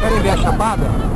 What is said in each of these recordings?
Querem ver a Chapada?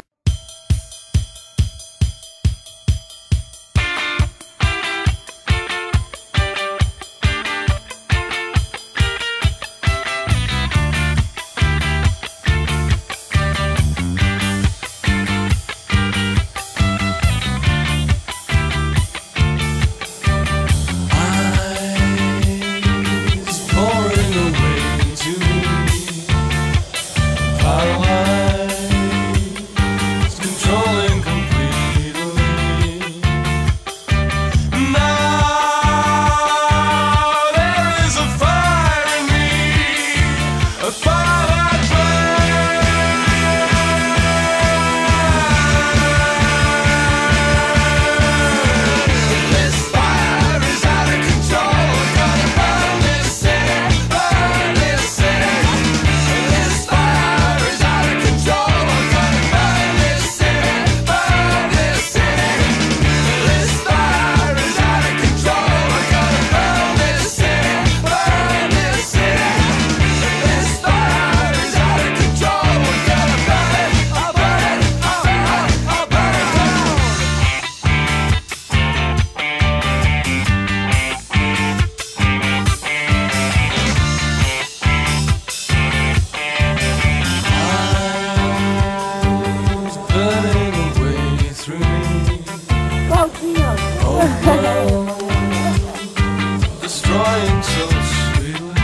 Destroying so sweetly.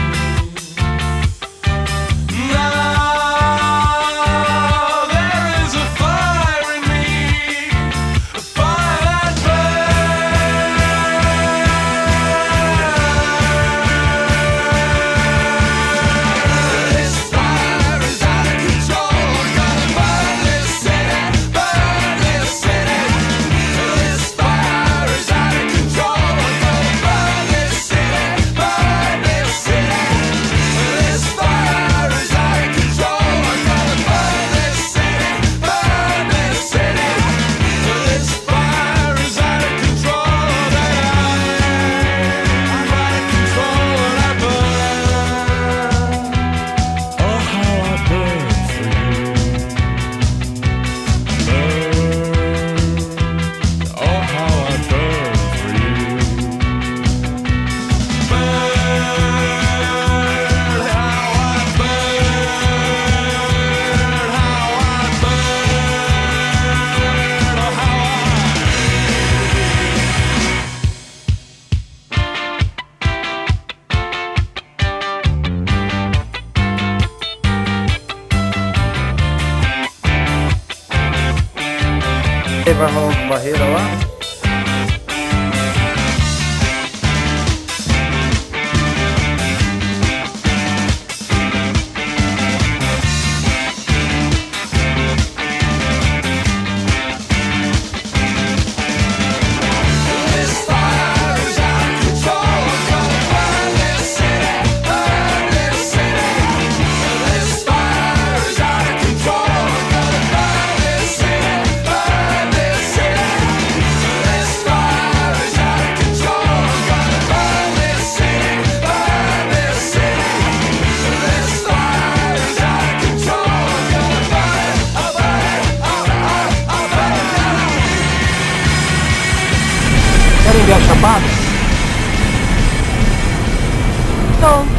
Now there is a fire in me, a fire that burns. This fire is out of control. Gonna burn this city, burn this city. This fire is out of control. Gonna burn this city, burn this city. This fire is out of control. Gonna burn this city, burn this city. This fire is out of control. I'm out of control and I burn. Oh, how I burn for you. Burn. Oh, how I burn for you. Burn. How I burn. How I burn. Oh, how Vai rolar uma barreira lá. This fire is out of control. Gonna burn this city, burn this city. This fire is out of control. Gonna burn this city, burn this city. This fire is out of control. Gonna burn this city, burn this city. This fire is out of control. Gonna burn it, I'll burn it, I'll burn it down. Querem ver a Chapada? Não.